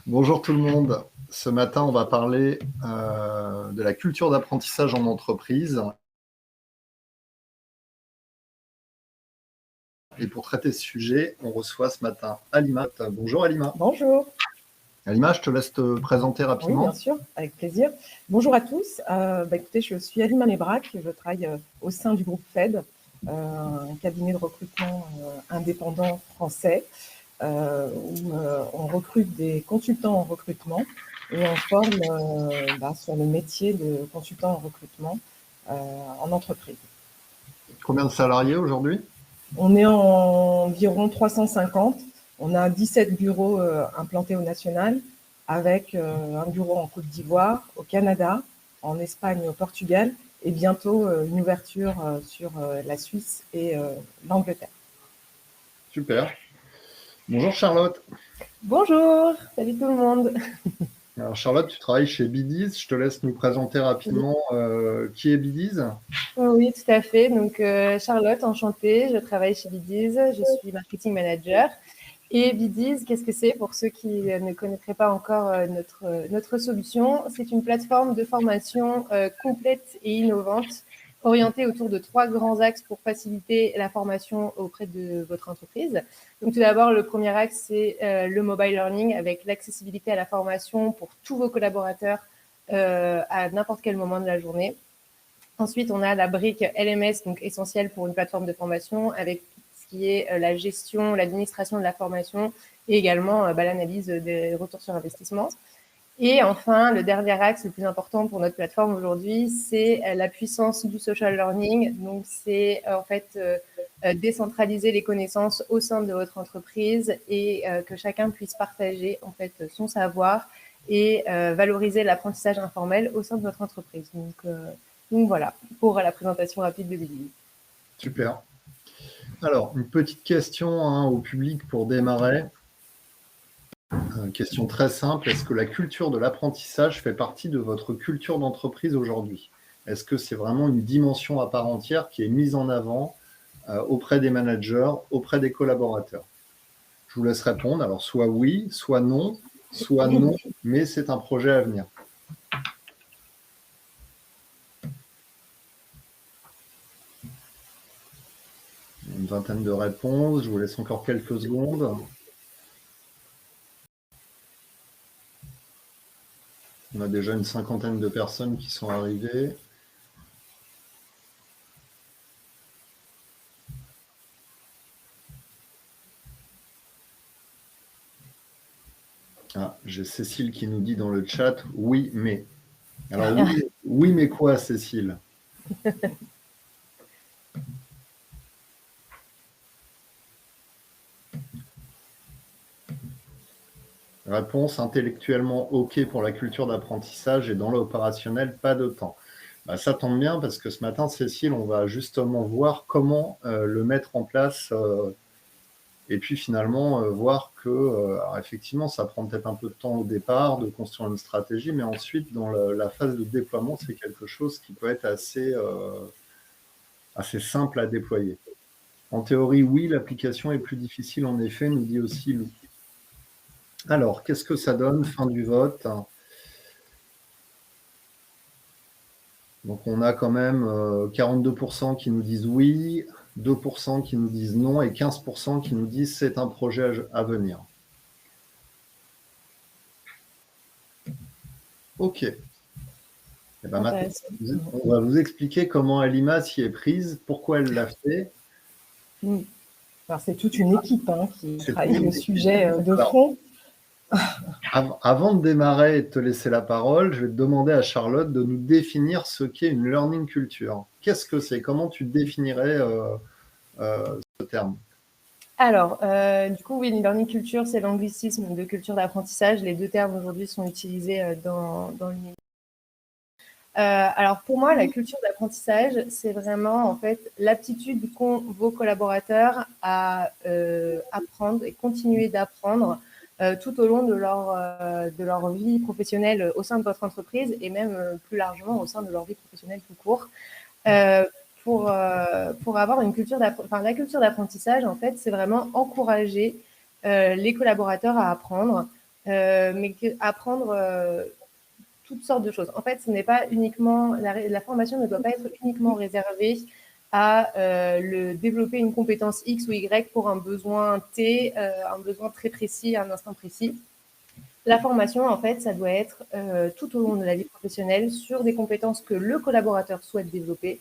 Bonjour tout le monde. Ce matin, on va parler de la culture d'apprentissage en entreprise. Et pour traiter ce sujet, on reçoit ce matin Halima. Bonjour Halima. Bonjour. Halima, je te laisse te présenter rapidement. Oui, bien sûr, avec plaisir. Bonjour à tous. Écoutez, je suis Halima Mebrac, je travaille au sein du groupe FED, un cabinet de recrutement indépendant français, où on recrute des consultants en recrutement et on forme sur le métier de consultant en recrutement en entreprise. Combien de salariés aujourd'hui? On est environ 350. On a 17 bureaux implantés au national, avec un bureau en Côte d'Ivoire, au Canada, en Espagne et au Portugal, et bientôt une ouverture sur la Suisse et l'Angleterre. Super. Bonjour Charlotte. Bonjour, salut tout le monde. Alors Charlotte, tu travailles chez Bidis. Je te laisse nous présenter rapidement qui est Bidis. Oui, tout à fait. Donc Charlotte, enchantée, je travaille chez Bidis, je suis marketing manager. Et Bidis, qu'est-ce que c'est pour ceux qui ne connaîtraient pas encore notre solution? C'est une plateforme de formation complète et innovante, orientée autour de 3 grands axes pour faciliter la formation auprès de votre entreprise. Donc tout d'abord, le premier axe, c'est le mobile learning, avec l'accessibilité à la formation pour tous vos collaborateurs à n'importe quel moment de la journée. Ensuite, on a la brique LMS, donc essentielle pour une plateforme de formation, avec ce qui est la gestion, l'administration de la formation et également l'analyse des retours sur investissement. Et enfin, le dernier axe le plus important pour notre plateforme aujourd'hui, c'est la puissance du social learning. Donc, c'est en fait décentraliser les connaissances au sein de votre entreprise et que chacun puisse partager en fait son savoir et valoriser l'apprentissage informel au sein de votre entreprise. Donc voilà, pour la présentation rapide de Bidis. Super. Alors, une petite question au public pour démarrer. Question très simple. Est-ce que la culture de l'apprentissage fait partie de votre culture d'entreprise aujourd'hui? Est-ce que c'est vraiment une dimension à part entière qui est mise en avant auprès des managers, auprès des collaborateurs? Je vous laisse répondre. Alors, soit oui, soit non, mais c'est un projet à venir. Une vingtaine de réponses. Je vous laisse encore quelques secondes. On a déjà une cinquantaine de personnes qui sont arrivées. Ah, j'ai Cécile qui nous dit dans le chat « Oui, mais ». Alors oui, mais quoi, Cécile? Réponse, intellectuellement OK pour la culture d'apprentissage et dans l'opérationnel, pas de temps. Ça tombe bien parce que ce matin, Cécile, on va justement voir comment le mettre en place et puis finalement voir que, alors effectivement, ça prend peut-être un peu de temps au départ de construire une stratégie, mais ensuite, dans la phase de déploiement, c'est quelque chose qui peut être assez simple à déployer. En théorie, oui, l'application est plus difficile, en effet, nous dit aussi Lou. Alors, qu'est-ce que ça donne? Fin du vote. Donc, on a quand même 42% qui nous disent oui, 2% qui nous disent non et 15% qui nous disent c'est un projet à venir. OK. Et maintenant, on va vous expliquer comment Halima s'y est prise, pourquoi elle l'a fait. Alors, c'est toute une équipe qui travaille le sujet de fond. Avant de démarrer et de te laisser la parole, je vais te demander à Charlotte de nous définir ce qu'est une learning culture. Qu'est-ce que c'est? Comment tu définirais ce terme? Alors, du coup, oui, une learning culture, c'est l'anglicisme de culture d'apprentissage. Les deux termes aujourd'hui sont utilisés dans le milieu. Alors, pour moi, la culture d'apprentissage, c'est vraiment en fait l'aptitude qu'ont vos collaborateurs à apprendre et continuer d'apprendre tout au long de leur vie professionnelle au sein de votre entreprise et même plus largement au sein de leur vie professionnelle tout court. Pour avoir une culture la culture d'apprentissage, en fait, c'est vraiment encourager les collaborateurs à apprendre, mais apprendre toutes sortes de choses. En fait, ce n'est pas uniquement la formation ne doit pas être uniquement réservée à le développer une compétence X ou Y pour un besoin T, un besoin très précis, à un instant précis. La formation, en fait, ça doit être tout au long de la vie professionnelle sur des compétences que le collaborateur souhaite développer.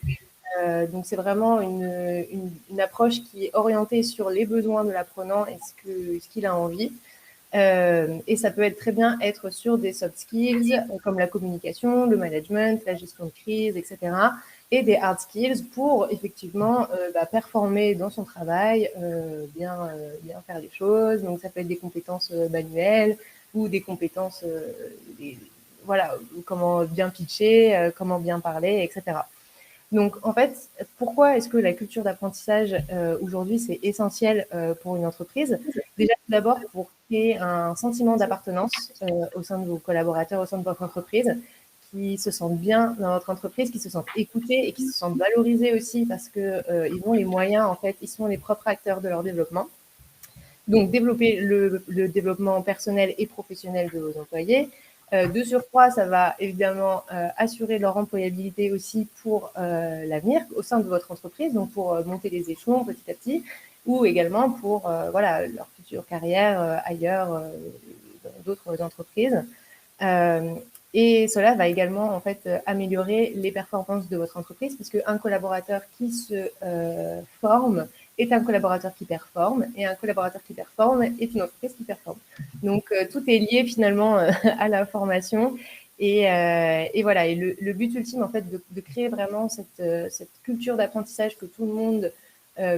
Donc, c'est vraiment une approche qui est orientée sur les besoins de l'apprenant et ce qu'il a envie. Et ça peut être très bien être sur des soft skills comme la communication, le management, la gestion de crise, etc. Et des hard skills pour effectivement performer dans son travail, bien faire les choses. Donc ça peut être des compétences manuelles ou des compétences, voilà, comment bien pitcher, comment bien parler, etc. Donc, en fait, pourquoi est-ce que la culture d'apprentissage, aujourd'hui, c'est essentiel pour une entreprise? Déjà, tout d'abord, pour créer un sentiment d'appartenance au sein de vos collaborateurs, au sein de votre entreprise, qui se sentent bien dans votre entreprise, qui se sentent écoutés et qui se sentent valorisés aussi parce que ils ont les moyens, en fait, ils sont les propres acteurs de leur développement. Donc, développer le développement personnel et professionnel de vos employés. De surcroît, ça va évidemment assurer leur employabilité aussi pour l'avenir au sein de votre entreprise, donc pour monter les échelons petit à petit, ou également pour voilà, leur future carrière ailleurs, dans d'autres entreprises. Et cela va également en fait améliorer les performances de votre entreprise, puisque un collaborateur qui se forme est un collaborateur qui performe, et un collaborateur qui performe est une entreprise qui performe. Donc, tout est lié finalement à la formation. Et voilà, et le but ultime, en fait, de créer vraiment cette culture d'apprentissage, que tout le monde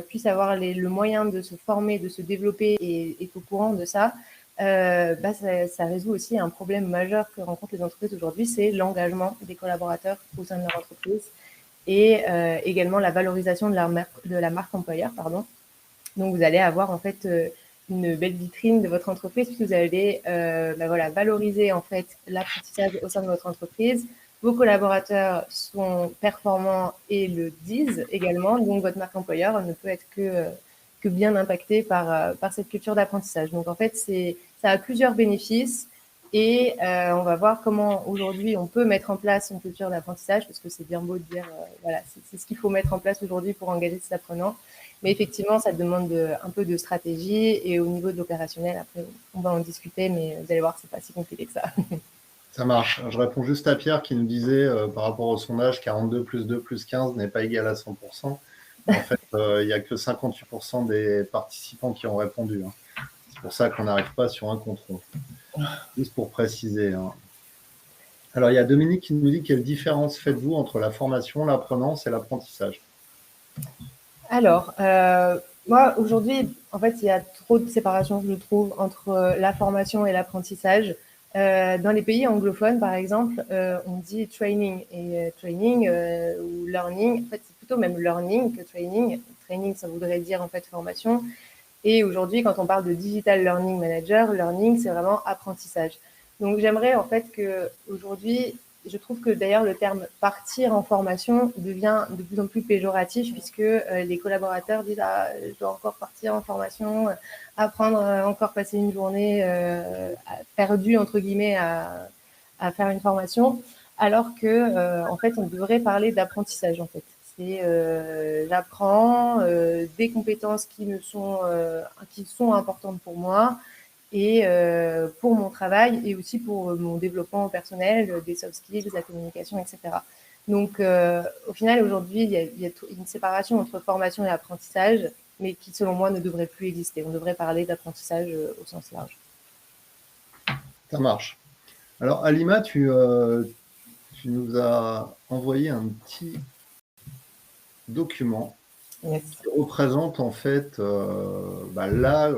puisse avoir le moyen de se former, de se développer et est au courant de ça, ça résout aussi un problème majeur que rencontrent les entreprises aujourd'hui, c'est l'engagement des collaborateurs au sein de leur entreprise et également la valorisation de la marque employeur, pardon. Donc, vous allez avoir en fait une belle vitrine de votre entreprise, puisque vous allez voilà, valoriser en fait l'apprentissage au sein de votre entreprise. Vos collaborateurs sont performants et le disent également, donc votre marque employeur ne peut être que bien impactée par cette culture d'apprentissage. Donc en fait, ça a plusieurs bénéfices. Et on va voir comment aujourd'hui on peut mettre en place une culture d'apprentissage, parce que c'est bien beau de dire, voilà, c'est ce qu'il faut mettre en place aujourd'hui pour engager ses apprenants. Mais effectivement, ça demande un peu de stratégie, et au niveau de l'opérationnel, après, on va en discuter, mais vous allez voir, c'est pas si compliqué que ça. Ça marche. Je réponds juste à Pierre qui nous disait, par rapport au sondage, 42 plus 2 plus 15 n'est pas égal à 100%. En fait, il n'y a que 58% des participants qui ont répondu. Hein. C'est pour ça qu'on n'arrive pas sur un contrôle. Juste pour préciser. Hein. Alors, il y a Dominique qui nous dit: quelle différence faites-vous entre la formation, l'apprenance et l'apprentissage? Alors, moi, aujourd'hui, en fait, il y a trop de séparation, je trouve, entre la formation et l'apprentissage. Dans les pays anglophones, par exemple, on dit training. Et training ou learning, en fait, c'est plutôt même learning que training. Training, ça voudrait dire en fait formation. Et aujourd'hui, quand on parle de digital learning manager, learning, c'est vraiment apprentissage. Donc, j'aimerais en fait que aujourd'hui, je trouve que d'ailleurs le terme partir en formation devient de plus en plus péjoratif, puisque les collaborateurs disent: ah, je dois encore partir en formation, apprendre, encore passer une journée perdue entre guillemets à faire une formation, alors que en fait on devrait parler d'apprentissage en fait. C'est j'apprends des compétences qui sont importantes pour moi et pour mon travail, et aussi pour mon développement personnel, des soft skills, la communication, etc. Donc, au final, aujourd'hui, il y a une séparation entre formation et apprentissage, mais qui, selon moi, ne devrait plus exister. On devrait parler d'apprentissage au sens large. Ça marche. Alors, Alima, tu nous as envoyé un petit document qui représente en fait la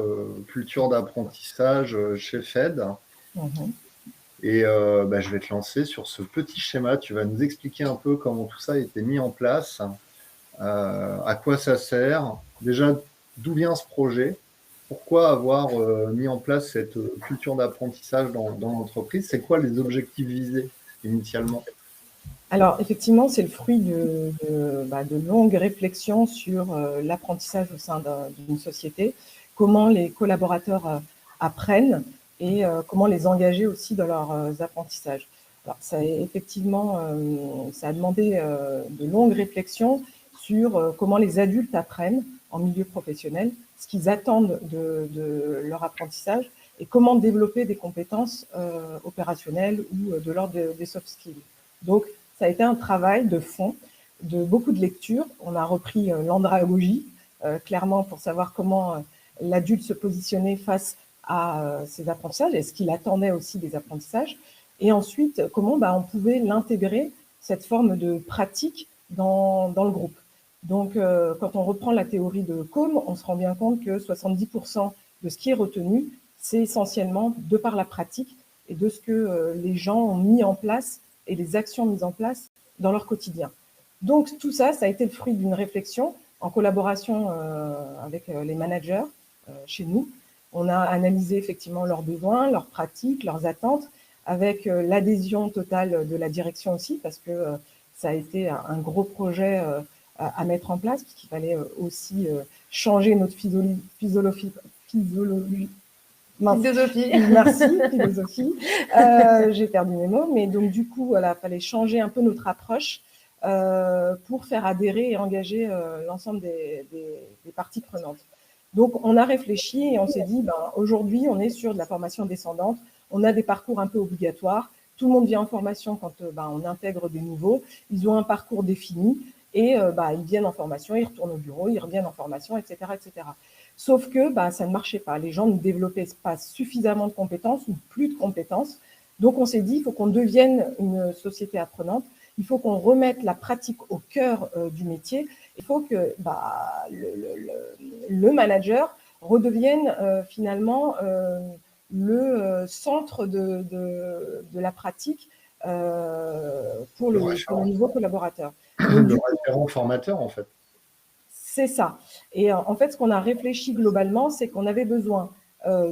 culture d'apprentissage chez Fed. Et je vais te lancer sur ce petit schéma. Tu vas nous expliquer un peu comment tout ça a été mis en place, à quoi ça sert, déjà d'où vient ce projet, pourquoi avoir mis en place cette culture d'apprentissage dans l'entreprise, c'est quoi les objectifs visés initialement? Alors, effectivement, c'est le fruit de longues réflexions sur l'apprentissage au sein d'une société. comment les collaborateurs apprennent et comment les engager aussi dans leurs apprentissages. Alors, effectivement, ça a demandé de longues réflexions sur comment les adultes apprennent en milieu professionnel, ce qu'ils attendent de leur apprentissage et comment développer des compétences opérationnelles ou de l'ordre des soft skills. Donc, ça a été un travail de fond, de beaucoup de lectures. On a repris l'andragogie, clairement, pour savoir comment l'adulte se positionnait face à ses apprentissages et ce qu'il attendait aussi des apprentissages. Et ensuite, comment on pouvait l'intégrer, cette forme de pratique, dans le groupe. Donc, quand on reprend la théorie de Combe, on se rend bien compte que 70% de ce qui est retenu, c'est essentiellement de par la pratique et de ce que les gens ont mis en place et les actions mises en place dans leur quotidien. Donc, tout ça, ça a été le fruit d'une réflexion en collaboration avec les managers chez nous. On a analysé effectivement leurs besoins, leurs pratiques, leurs attentes, avec l'adhésion totale de la direction aussi, parce que ça a été un gros projet à mettre en place, puisqu'il fallait aussi changer notre philosophie. Merci, philosophie. J'ai perdu mes mots, mais donc du coup, voilà, fallait changer un peu notre approche pour faire adhérer et engager l'ensemble des parties prenantes. Donc, on a réfléchi et on s'est dit, aujourd'hui, on est sur de la formation descendante. On a des parcours un peu obligatoires. Tout le monde vient en formation quand on intègre des nouveaux. Ils ont un parcours défini et ils viennent en formation, ils retournent au bureau, ils reviennent en formation, etc., etc. Sauf que ça ne marchait pas. Les gens ne développaient pas suffisamment de compétences ou plus de compétences. Donc, on s'est dit, il faut qu'on devienne une société apprenante. Il faut qu'on remette la pratique au cœur du métier. Il faut que le manager redevienne finalement le centre de la pratique pour le nouveau collaborateur. Donc, le référent formateur, en fait. C'est ça. Et en fait, ce qu'on a réfléchi globalement, c'est qu'on avait besoin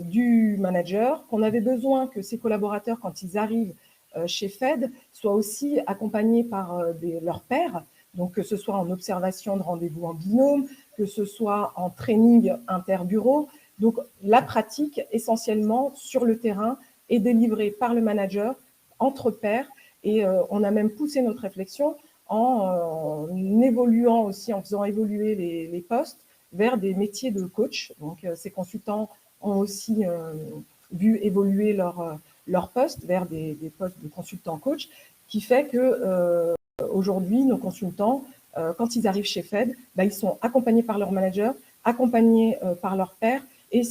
du manager, qu'on avait besoin que ses collaborateurs, quand ils arrivent chez FED, soient aussi accompagnés par leurs pairs, donc que ce soit en observation de rendez-vous en binôme, que ce soit en training interbureau. Donc, la pratique, essentiellement, sur le terrain, est délivrée par le manager, entre pairs, et on a même poussé notre réflexion en évoluant aussi, en faisant évoluer les postes vers des métiers de coach. Donc, ces consultants ont aussi vu évoluer leur poste vers des postes de consultants coach, qui fait que aujourd'hui, nos consultants, quand ils arrivent chez FED, ils sont accompagnés par leur manager, accompagnés par leur pairs et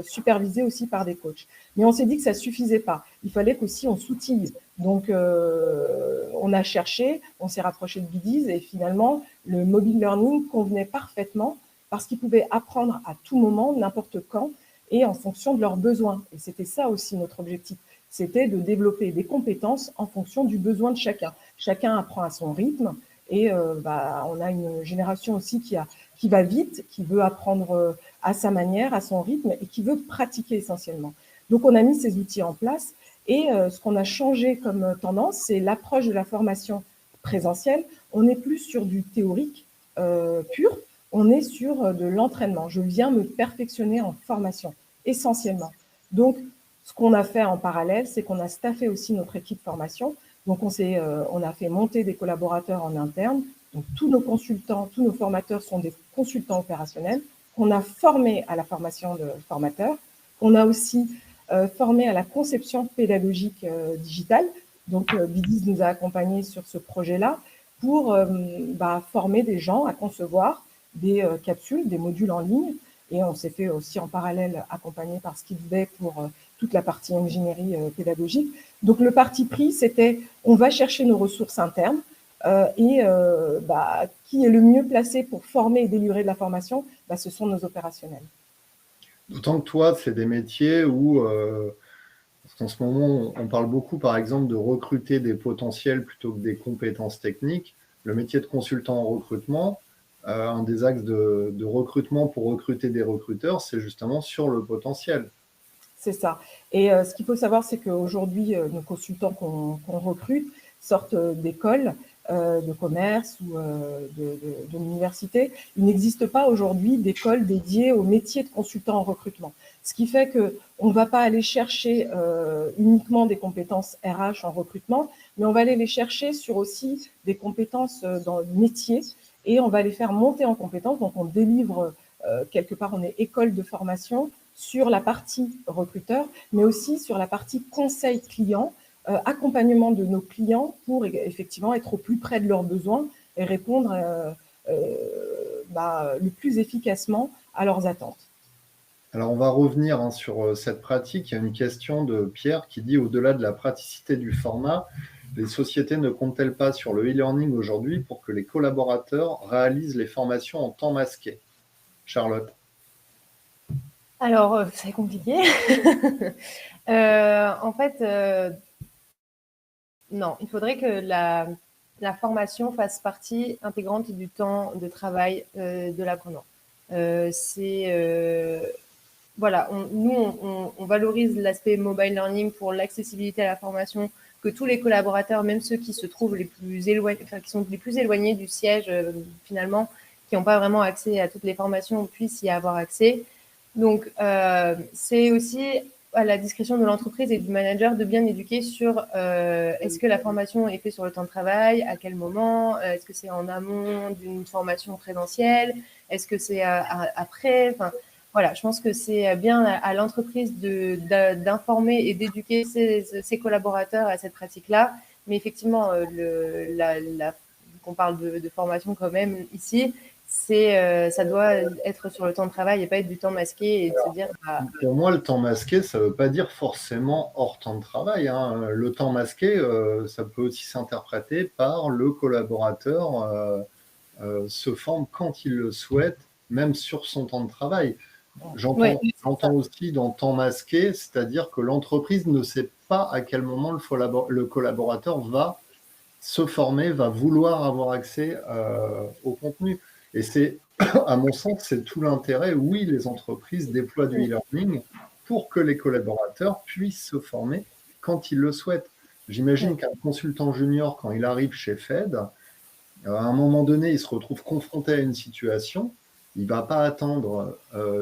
supervisés aussi par des coachs. Mais on s'est dit que ça ne suffisait pas. Il fallait qu'aussi on s'outille. Donc, on a cherché, on s'est rapproché de Bidis et finalement, le mobile learning convenait parfaitement parce qu'ils pouvaient apprendre à tout moment, n'importe quand, et en fonction de leurs besoins. Et c'était ça aussi notre objectif. C'était de développer des compétences en fonction du besoin de chacun. Chacun apprend à son rythme et on a une génération aussi qui va vite, qui veut apprendre à sa manière, à son rythme et qui veut pratiquer essentiellement. Donc, on a mis ces outils en place et ce qu'on a changé comme tendance, c'est l'approche de la formation présentielle. On n'est plus sur du théorique pur, on est sur de l'entraînement. Je viens me perfectionner en formation, essentiellement. Donc, ce qu'on a fait en parallèle, c'est qu'on a staffé aussi notre équipe formation. Donc, on a fait monter des collaborateurs en interne. Donc, tous nos consultants, tous nos formateurs sont des consultants opérationnels qu'on a formés à la formation de formateurs, qu'on a aussi formés à la conception pédagogique digitale. Donc, Bidis nous a accompagnés sur ce projet-là pour former des gens à concevoir des capsules, des modules en ligne. Et on s'est fait aussi en parallèle accompagner par Skillsday pour toute la partie ingénierie pédagogique. Donc, le parti pris, c'était on va chercher nos ressources internes et qui est le mieux placé pour former et délivrer de la formation, ce sont nos opérationnels. D'autant que toi, c'est des métiers où, parce qu'en ce moment, on parle beaucoup, par exemple, de recruter des potentiels plutôt que des compétences techniques. Le métier de consultant en recrutement, un des axes de recrutement pour recruter des recruteurs, c'est justement sur le potentiel. C'est ça. Et ce qu'il faut savoir, c'est qu'aujourd'hui, nos consultants qu'on recrute sortent d'écoles de commerce ou de l'université, il n'existe pas aujourd'hui d'école dédiée au métier de consultant en recrutement. Ce qui fait qu'on ne va pas aller chercher uniquement des compétences RH en recrutement, mais on va aller les chercher sur aussi des compétences dans le métier et on va les faire monter en compétences. Donc, on délivre quelque part, on est école de formation sur la partie recruteur, mais aussi sur la partie conseil client, accompagnement de nos clients pour effectivement être au plus près de leurs besoins et répondre le plus efficacement à leurs attentes. Alors, on va revenir sur cette pratique. Il y a une question de Pierre qui dit, au-delà de la praticité du format, les sociétés ne comptent-elles pas sur le e-learning aujourd'hui pour que les collaborateurs réalisent les formations en temps masqué? Charlotte? Alors, c'est compliqué. En fait, non, il faudrait que la formation fasse partie intégrante du temps de travail de l'apprenant. Voilà, on valorise l'aspect mobile learning pour l'accessibilité à la formation, que tous les collaborateurs, même ceux qui se trouvent les plus éloignés, enfin, qui sont les plus éloignés du siège finalement, qui n'ont pas vraiment accès à toutes les formations, puissent y avoir accès. Donc, c'est aussi à la discrétion de l'entreprise et du manager de bien éduquer sur est-ce que la formation est faite sur le temps de travail, à quel moment, est-ce que c'est en amont d'une formation présentielle, est-ce que c'est après, enfin, voilà, je pense que c'est bien à l'entreprise d'informer et d'éduquer ses collaborateurs à cette pratique-là. Mais effectivement, qu'on parle de formation quand même ici, ça doit être sur le temps de travail et pas être du temps masqué et de se dire… Pour moi, le temps masqué, ça ne veut pas dire forcément hors temps de travail. Le temps masqué, ça peut aussi s'interpréter par le collaborateur se forme quand il le souhaite, même sur son temps de travail. J'entends aussi dans temps masqué, c'est-à-dire que l'entreprise ne sait pas à quel moment le collaborateur va se former, va vouloir avoir accès au contenu. Et c'est, à mon sens, c'est tout l'intérêt. Oui, les entreprises déploient du e-learning pour que les collaborateurs puissent se former quand ils le souhaitent. J'imagine qu'un consultant junior, quand il arrive chez Fed, à un moment donné, il se retrouve confronté à une situation. Il ne va pas attendre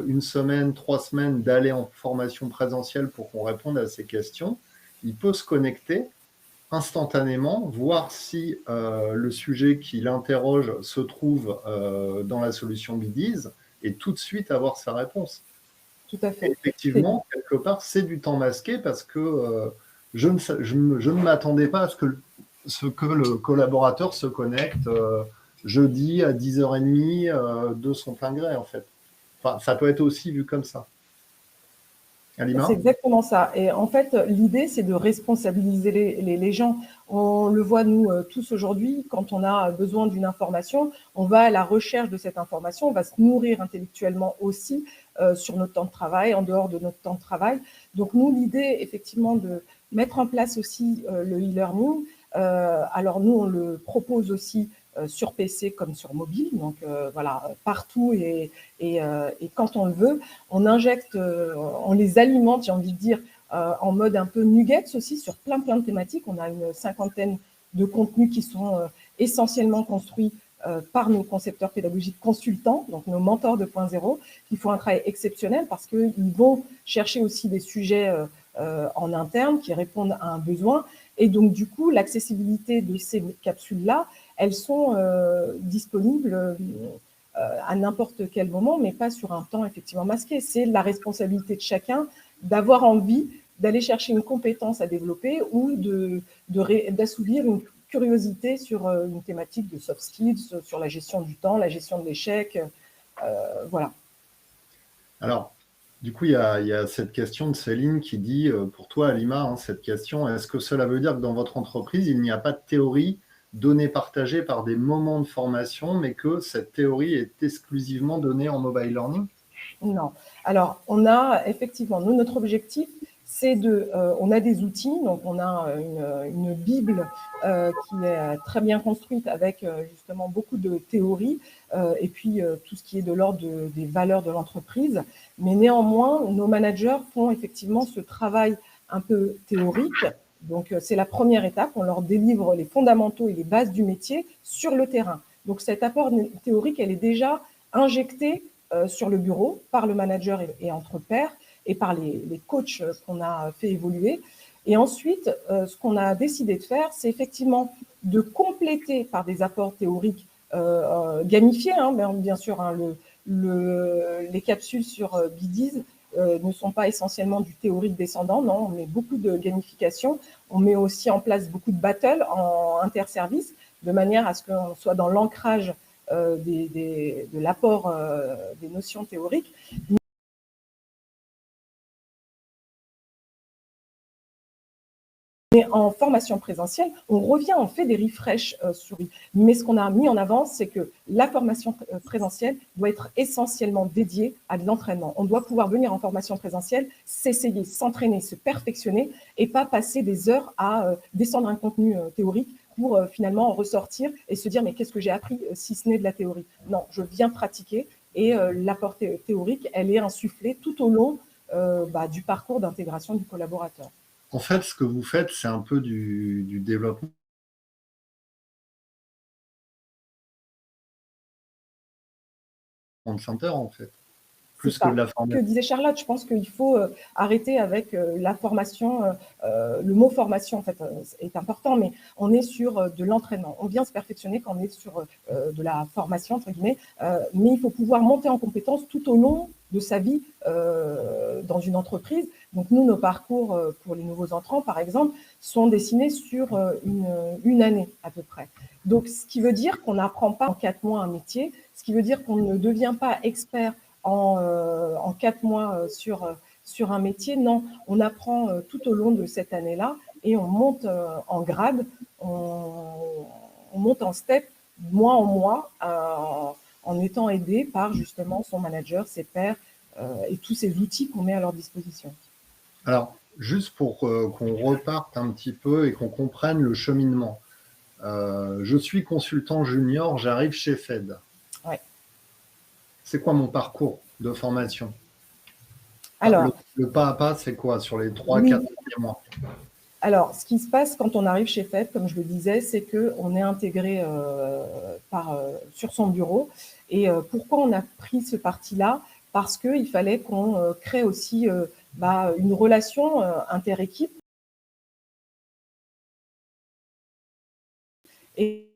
une semaine, 3 semaines d'aller en formation présentielle pour qu'on réponde à ces questions. Il peut se connecter instantanément, voir si le sujet qui l'interroge se trouve dans la solution Bidise et tout de suite avoir sa réponse. Tout à fait. Et effectivement, quelque part, c'est du temps masqué parce que je ne m'attendais pas à ce que le collaborateur se connecte jeudi à 10h30 de son plein gré, en fait. Enfin, ça peut être aussi vu comme ça. Alima ? C'est exactement ça. Et en fait, l'idée, c'est de responsabiliser les gens. On le voit, nous, tous aujourd'hui, quand on a besoin d'une information, on va à la recherche de cette information, on va se nourrir intellectuellement aussi sur notre temps de travail, en dehors de notre temps de travail. Donc, nous, l'idée, effectivement, de mettre en place aussi le e-learning. Alors, nous, on le propose aussi sur PC comme sur mobile, donc voilà, partout et quand on le veut, on injecte, on les alimente, j'ai envie de dire, en mode un peu nuggets aussi sur plein de thématiques. On a une 50aine de contenus qui sont essentiellement construits par nos concepteurs pédagogiques consultants, donc nos mentors 2.0, qui font un travail exceptionnel parce qu'ils vont chercher aussi des sujets en interne qui répondent à un besoin. Et donc, du coup, l'accessibilité de ces capsules-là, elles sont disponibles à n'importe quel moment, mais pas sur un temps effectivement masqué. C'est la responsabilité de chacun d'avoir envie d'aller chercher une compétence à développer ou d'assouvir une curiosité sur une thématique de soft skills, sur la gestion du temps, la gestion de l'échec. Voilà. Alors, du coup, il y a cette question de Céline qui dit, pour toi, Alima, cette question, est-ce que cela veut dire que dans votre entreprise, il n'y a pas de théorie donnée partagée par des moments de formation, mais que cette théorie est exclusivement donnée en mobile learning? Non. Alors, on a effectivement, nous, notre objectif, c'est on a des outils, donc on a une Bible qui est très bien construite avec justement beaucoup de théories et puis tout ce qui est de l'ordre des valeurs de l'entreprise. Mais néanmoins, nos managers font effectivement ce travail un peu théorique Donc, c'est la première étape. On leur délivre les fondamentaux et les bases du métier sur le terrain. Donc, cet apport théorique, elle est déjà injectée sur le bureau par le manager et entre pairs et par les coachs qu'on a fait évoluer. Et ensuite, ce qu'on a décidé de faire, c'est effectivement de compléter par des apports théoriques gamifiés, hein, bien sûr, hein, les capsules sur Bidiz ne sont pas essentiellement du théorique descendant, non, on met beaucoup de gamification, on met aussi en place beaucoup de battles en interservice, de manière à ce qu'on soit dans l'ancrage de l'apport des notions théoriques. Mais en formation présentielle, on revient, on fait des refresh souris. Mais ce qu'on a mis en avant, c'est que la formation présentielle doit être essentiellement dédiée à de l'entraînement. On doit pouvoir venir en formation présentielle, s'essayer, s'entraîner, se perfectionner et pas passer des heures à descendre un contenu théorique pour finalement ressortir et se dire mais qu'est-ce que j'ai appris si ce n'est de la théorie? Non, je viens pratiquer et l'apport théorique, elle est insufflée tout au long du parcours d'intégration du collaborateur. En fait, ce que vous faites, c'est un peu du développement center, en fait, plus que de la formation. Que disait Charlotte, je pense qu'il faut arrêter avec la formation. Le mot formation, en fait, est important, mais on est sur de l'entraînement. On vient se perfectionner quand on est sur de la formation, entre guillemets, mais il faut pouvoir monter en compétence tout au long de sa vie dans une entreprise. Donc, nous, nos parcours pour les nouveaux entrants, par exemple, sont dessinés sur une année à peu près. Donc, ce qui veut dire qu'on n'apprend pas en 4 mois un métier, ce qui veut dire qu'on ne devient pas expert en 4 mois sur un métier. Non, on apprend tout au long de cette année-là et on monte en grade, on monte en step, mois en mois, en étant aidé par justement son manager, ses pairs et tous ces outils qu'on met à leur disposition. Alors, juste pour qu'on reparte un petit peu et qu'on comprenne le cheminement. Je suis consultant junior, j'arrive chez Fed. Ouais. C'est quoi mon parcours de formation? Alors, le pas à pas, c'est quoi sur les 3-4 premiers mois? Alors, ce qui se passe quand on arrive chez FED, comme je le disais, c'est qu'on est intégré sur son bureau. Et pourquoi on a pris ce parti-là? Parce qu'il fallait qu'on crée aussi une relation interéquipe. Et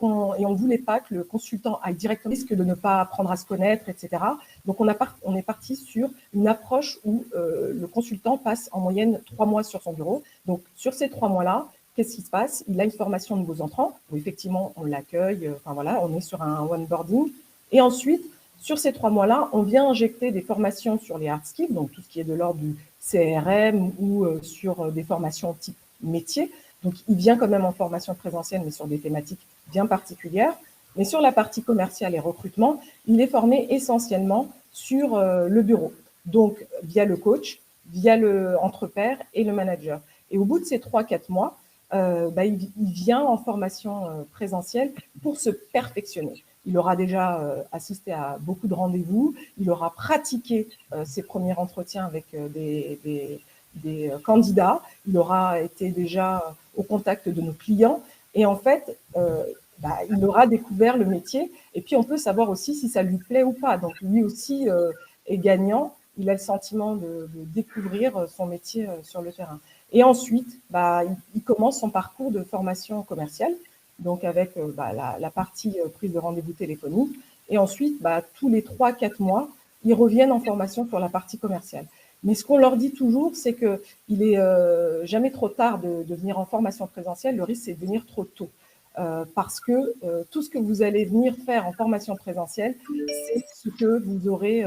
on ne voulait pas que le consultant aille directement, risque de ne pas apprendre à se connaître, etc. Donc, on est parti sur une approche où le consultant passe en moyenne 3 mois sur son bureau. Donc, sur ces 3 mois-là, qu'est-ce qui se passe? Il a une formation de nouveaux entrants, où effectivement, on l'accueille, on est sur un onboarding. Et ensuite, sur ces 3 mois-là, on vient injecter des formations sur les hard skills, donc tout ce qui est de l'ordre du CRM ou sur des formations type métier. Donc, il vient quand même en formation présentielle, mais sur des thématiques bien particulières. Mais sur la partie commerciale et recrutement, il est formé essentiellement sur le bureau. Donc, via le coach, via le entre-pairs et le manager. Et au bout de ces 3-4 mois, il vient en formation présentielle pour se perfectionner. Il aura déjà assisté à beaucoup de rendez-vous. Il aura pratiqué ses premiers entretiens avec des candidats. Il aura été déjà au contact de nos clients. Et en fait, il aura découvert le métier. Et puis, on peut savoir aussi si ça lui plaît ou pas. Donc, lui aussi est gagnant. Il a le sentiment de découvrir son métier sur le terrain. Et ensuite, il commence son parcours de formation commerciale, donc avec la partie prise de rendez-vous téléphonique. Et ensuite, tous les 3-4 mois, ils reviennent en formation sur la partie commerciale. Mais ce qu'on leur dit toujours, c'est qu'il est jamais trop tard de venir en formation présentielle. Le risque, c'est de venir trop tôt. Parce que tout ce que vous allez venir faire en formation présentielle, c'est ce que vous aurez,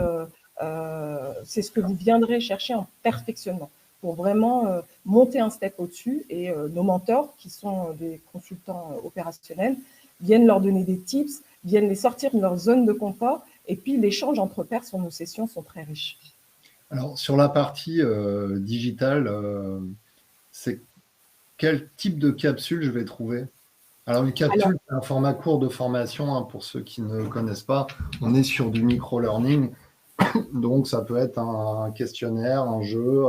c'est ce que vous viendrez chercher en perfectionnement pour vraiment monter un step au-dessus. Et nos mentors, qui sont des consultants opérationnels, viennent leur donner des tips, viennent les sortir de leur zone de confort. Et puis, l'échange entre pairs sur nos sessions sont très riches. Alors, sur la partie digitale, c'est quel type de capsule je vais trouver? Alors, une capsule, c'est un format court de formation, hein, pour ceux qui ne connaissent pas. On est sur du micro-learning, donc ça peut être un questionnaire, un jeu,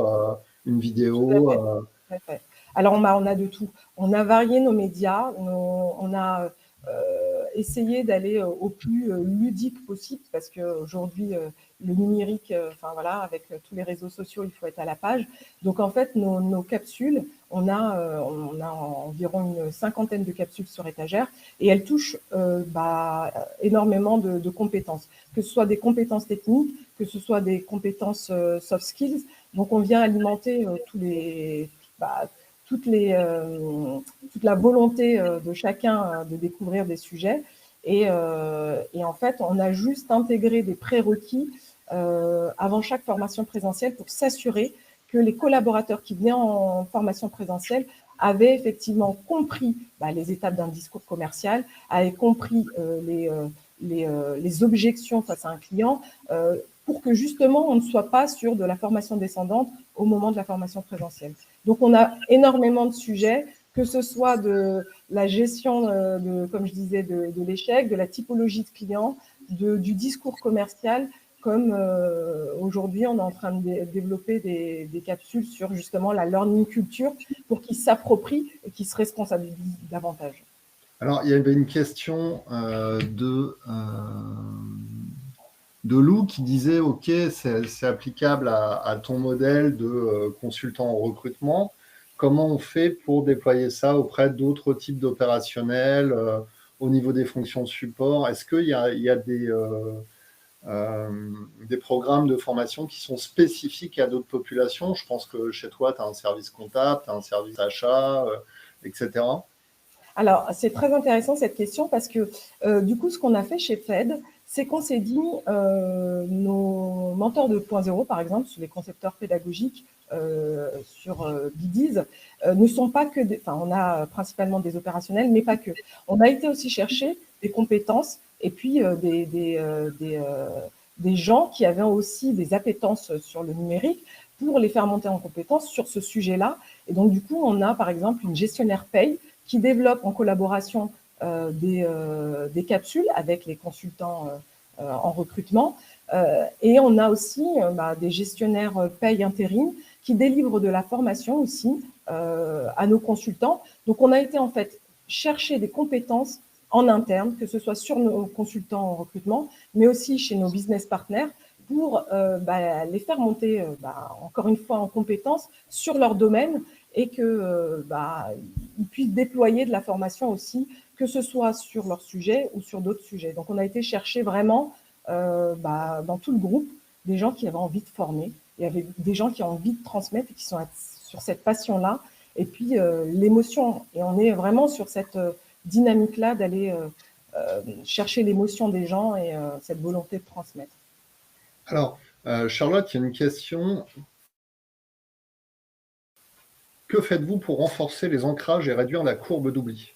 une Tout à vidéo. fait. Tout à fait. Alors, on a de tout. On a varié nos médias, on a essayé d'aller au plus ludique possible parce qu'aujourd'hui, le numérique, enfin voilà, avec tous les réseaux sociaux, il faut être à la page. Donc, en fait, nos capsules, on a environ une 50aine de capsules sur étagère et elles touchent énormément de compétences, que ce soit des compétences techniques, que ce soit des compétences soft skills. Donc, on vient alimenter toute la volonté de chacun de découvrir des sujets. Et en fait, on a juste intégré des prérequis avant chaque formation présentielle pour s'assurer que les collaborateurs qui venaient en formation présentielle avaient effectivement compris les étapes d'un discours commercial, avaient compris les objections face à un client, pour que justement on ne soit pas sur de la formation descendante au moment de la formation présentielle. Donc on a énormément de sujets, que ce soit de la gestion, comme je disais, de l'échec, de la typologie de clients, du discours commercial, comme aujourd'hui on est en train de développer des capsules sur justement la learning culture pour qu'ils s'approprient et qu'ils se responsabilisent davantage. Alors, il y avait une question de Lou qui disait, OK, c'est applicable à ton modèle de consultant en recrutement. Comment on fait pour déployer ça auprès d'autres types d'opérationnels au niveau des fonctions de support? Est-ce qu'il y a des programmes de formation qui sont spécifiques à d'autres populations? Je pense que chez toi, tu as un service comptable, tu as un service achat, etc. Alors, c'est très intéressant cette question parce que du coup, ce qu'on a fait chez FED, c'est qu'on s'est dit, nos mentors 2.0, par exemple, sur les concepteurs pédagogiques sur Bidiz, ne sont pas que on a principalement des opérationnels, mais pas que. On a été aussi chercher des compétences et puis des gens qui avaient aussi des appétences sur le numérique pour les faire monter en compétences sur ce sujet-là. Et donc, du coup, on a, par exemple, une gestionnaire paye qui développe en collaboration des capsules avec les consultants en recrutement. Et on a aussi des gestionnaires paye intérim qui délivrent de la formation aussi à nos consultants. Donc, on a été en fait chercher des compétences en interne, que ce soit sur nos consultants en recrutement, mais aussi chez nos business partners, pour les faire monter, encore une fois, en compétences sur leur domaine et que ils puissent déployer de la formation aussi, que ce soit sur leur sujet ou sur d'autres sujets. Donc, on a été chercher vraiment dans tout le groupe des gens qui avaient envie de former, il y avait des gens qui ont envie de transmettre et qui sont sur cette passion-là, et puis l'émotion. Et on est vraiment sur cette dynamique-là d'aller chercher l'émotion des gens et cette volonté de transmettre. Alors, Charlotte, il y a une question. Que faites-vous pour renforcer les ancrages et réduire la courbe d'oubli?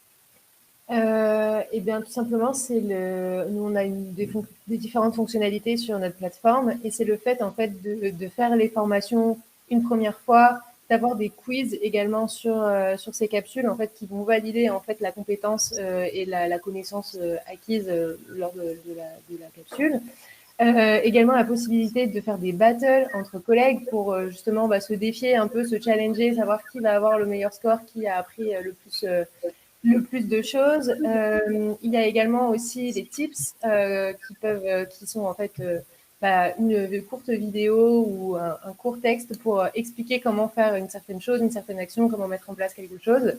Eh bien, tout simplement, nous, on a des différentes fonctionnalités sur notre plateforme et c'est le fait, en fait, de faire les formations une première fois, d'avoir des quiz également sur ces capsules, en fait, qui vont valider, en fait, la compétence et la connaissance acquise lors de la capsule. Également la possibilité de faire des battles entre collègues pour justement se défier un peu, se challenger, savoir qui va avoir le meilleur score, qui a appris le plus de choses. Il y a également aussi des tips qui sont en fait une courte vidéo ou un court texte pour expliquer comment faire une certaine chose, une certaine action, comment mettre en place quelque chose.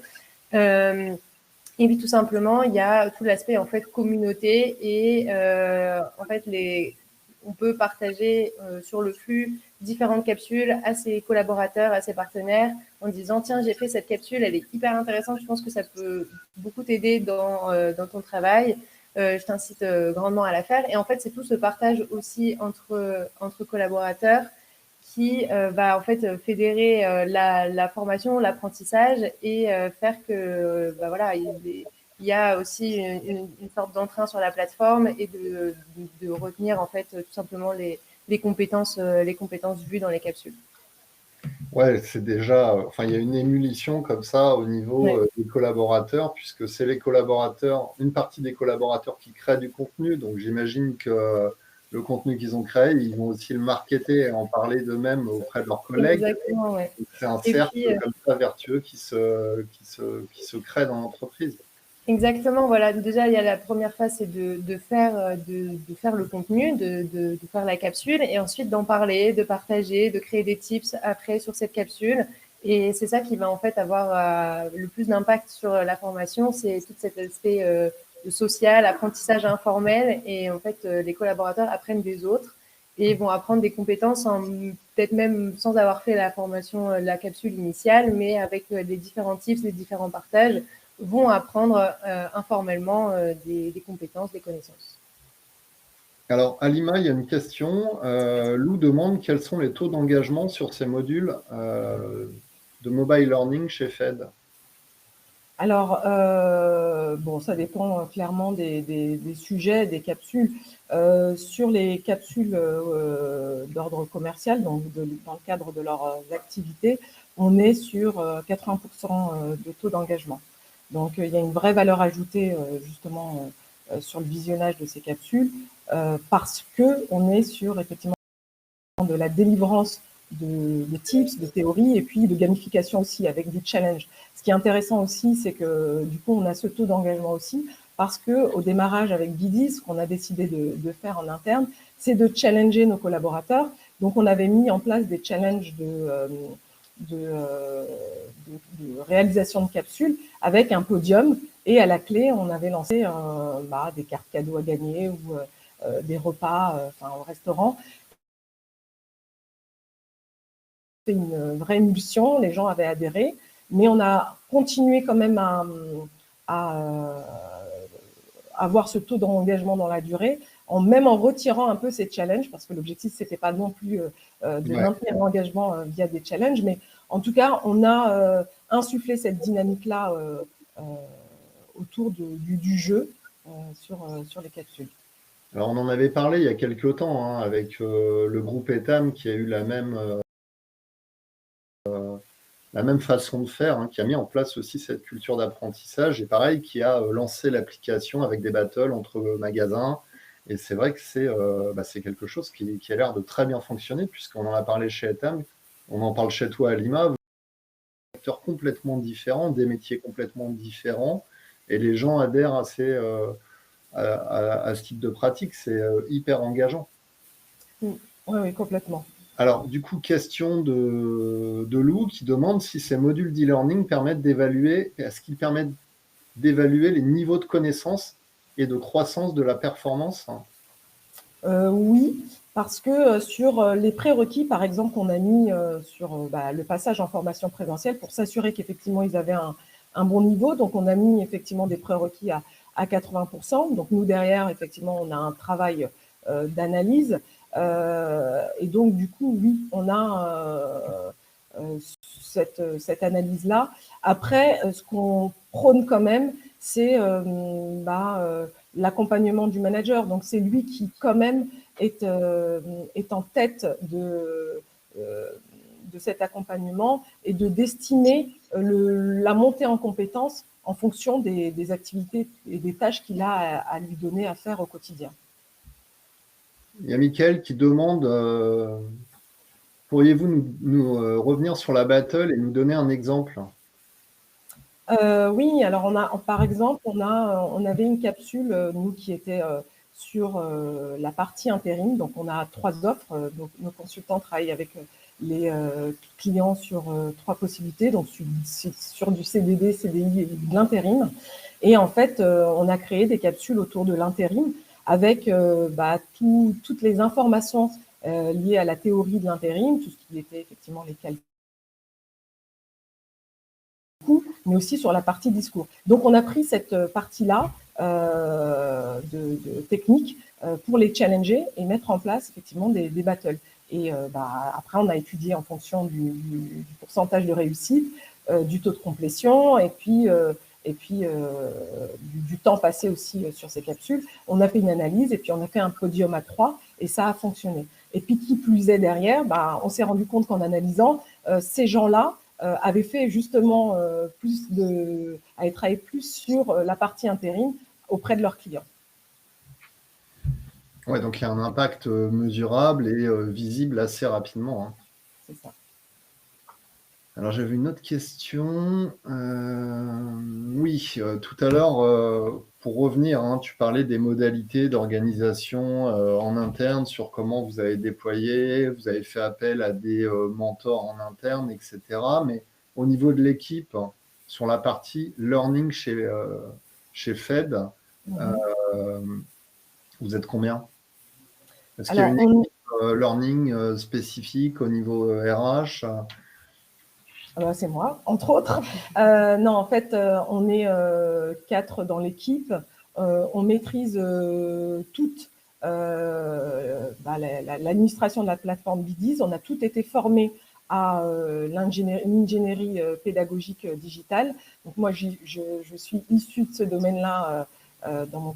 Et puis tout simplement, il y a tout l'aspect en fait communauté et en fait on peut partager sur le flux différentes capsules à ses collaborateurs, à ses partenaires, en disant tiens, j'ai fait cette capsule, elle est hyper intéressante, je pense que ça peut beaucoup t'aider dans ton travail. Je t'incite grandement à la faire. Et en fait, c'est tout ce partage aussi entre collaborateurs qui va en fait fédérer la formation, l'apprentissage et faire que voilà, il y a aussi une sorte d'entrain sur la plateforme et de retenir en fait tout simplement les compétences vues dans les capsules. Ouais, c'est déjà, il y a une émulsion comme ça au niveau Ouais. des collaborateurs, puisque c'est les collaborateurs, une partie des collaborateurs qui créent du contenu. Donc, j'imagine que le contenu qu'ils ont créé, ils vont aussi le marketer et en parler d'eux-mêmes auprès de leurs collègues. Exactement, ouais. C'est un Et cercle puis, comme ça vertueux qui se crée dans l'entreprise. exactement, voilà. Déjà, il y a la première phase, c'est de faire le contenu, de faire la capsule et ensuite d'en parler, de partager, de créer des tips après sur cette capsule. Et c'est ça qui va en fait avoir le plus d'impact sur la formation, c'est tout cet aspect social, apprentissage informel. Et en fait, les collaborateurs apprennent des autres et vont apprendre des compétences peut-être même sans avoir fait la formation, la capsule initiale, mais avec les différents tips, les différents partages vont apprendre informellement des compétences, des connaissances. Alors, Alima, il y a une question. Lou demande quels sont les taux d'engagement sur ces modules de mobile learning chez Fed. Alors, bon, ça dépend clairement des sujets, des capsules. Sur les capsules d'ordre commercial, donc dans le cadre de leurs activités, on est sur 80% de taux d'engagement. Donc, il y a une vraie valeur ajoutée justement sur le visionnage de ces capsules parce qu'on est sur effectivement de la délivrance de tips, de théories et puis de gamification aussi avec des challenges. Ce qui est intéressant aussi, c'est que du coup, on a ce taux d'engagement aussi parce qu'au démarrage avec Bidi, ce qu'on a décidé de faire en interne, c'est de challenger nos collaborateurs. Donc, on avait mis en place des challenges de réalisation de capsules avec un podium et à la clé, on avait lancé des cartes cadeaux à gagner ou des repas au restaurant. C'était une vraie émulsion, les gens avaient adhéré, mais on a continué quand même à avoir ce taux d'engagement dans la durée, même en retirant un peu ces challenges, parce que l'objectif, c'était pas non plus de maintenir l'engagement via des challenges, mais en tout cas, on a insufflé cette dynamique-là autour du jeu sur les capsules. Alors, on en avait parlé il y a quelques temps avec le groupe ETAM qui a eu la même façon de faire, qui a mis en place aussi cette culture d'apprentissage et pareil, qui a lancé l'application avec des battles entre magasins. Et c'est vrai que c'est quelque chose qui a l'air de très bien fonctionner puisqu'on en a parlé chez Etam, on en parle chez toi, Alima, des acteurs complètement différents, des métiers complètement différents et les gens adhèrent à ce type de pratique. C'est hyper engageant. Oui, complètement. Alors, du coup, question de Lou qui demande si ces modules d'e-learning permettent d'évaluer, est-ce qu'ils permettent d'évaluer les niveaux de connaissance et de croissance de la performance? Oui, parce que sur les prérequis, par exemple, qu'on a mis sur le passage en formation présentielle pour s'assurer qu'effectivement, ils avaient un bon niveau. Donc, on a mis effectivement des prérequis à 80%. Donc, nous, derrière, effectivement, on a un travail d'analyse. Et donc, du coup, oui, on a cette analyse-là. Après, ce qu'on prône quand même, c'est l'accompagnement du manager. Donc, c'est lui qui, quand même, est en tête de cet accompagnement et de destiner la montée en compétences en fonction des activités et des tâches qu'il a à lui donner à faire au quotidien. Il y a Mickaël qui demande pourriez-vous nous revenir sur la battle et nous donner un exemple? Oui, alors par exemple, on avait une capsule, nous, qui était sur la partie intérim. Donc, on a 3 offres. Donc, nos consultants travaillent avec les clients sur 3 possibilités, donc sur du CDD, CDI et de l'intérim. Et en fait, on a créé des capsules autour de l'intérim avec toutes les informations liées à la théorie de l'intérim, tout ce qui était effectivement les calculs, mais aussi sur la partie discours. Donc, on a pris cette partie-là de technique pour les challenger et mettre en place effectivement des battles. Et après, on a étudié en fonction du pourcentage de réussite, du taux de complétion et puis du temps passé aussi sur ces capsules. On a fait une analyse et puis on a fait un podium à 3 et ça a fonctionné. Et puis, qui plus est derrière, on s'est rendu compte qu'en analysant, ces gens-là avaient fait justement avaient travaillé plus sur la partie intérim auprès de leurs clients. Ouais, donc il y a un impact mesurable et visible assez rapidement, hein. C'est ça. Alors j'avais une autre question. Oui, tout à l'heure, pour revenir, hein, tu parlais des modalités d'organisation en interne sur comment vous avez déployé, vous avez fait appel à des mentors en interne, etc. Mais au niveau de l'équipe, hein, sur la partie learning chez Fed, Mhm. vous êtes combien? Est-ce qu'il y a Alors, une équipe learning spécifique au niveau RH? c'est moi, entre autres. Non, en fait, on est 4 dans l'équipe. On maîtrise toute l'administration de la plateforme Bidiz. On a tout été formé à l'ingénierie pédagogique digitale. Donc moi, je suis issue de ce domaine-là dans mon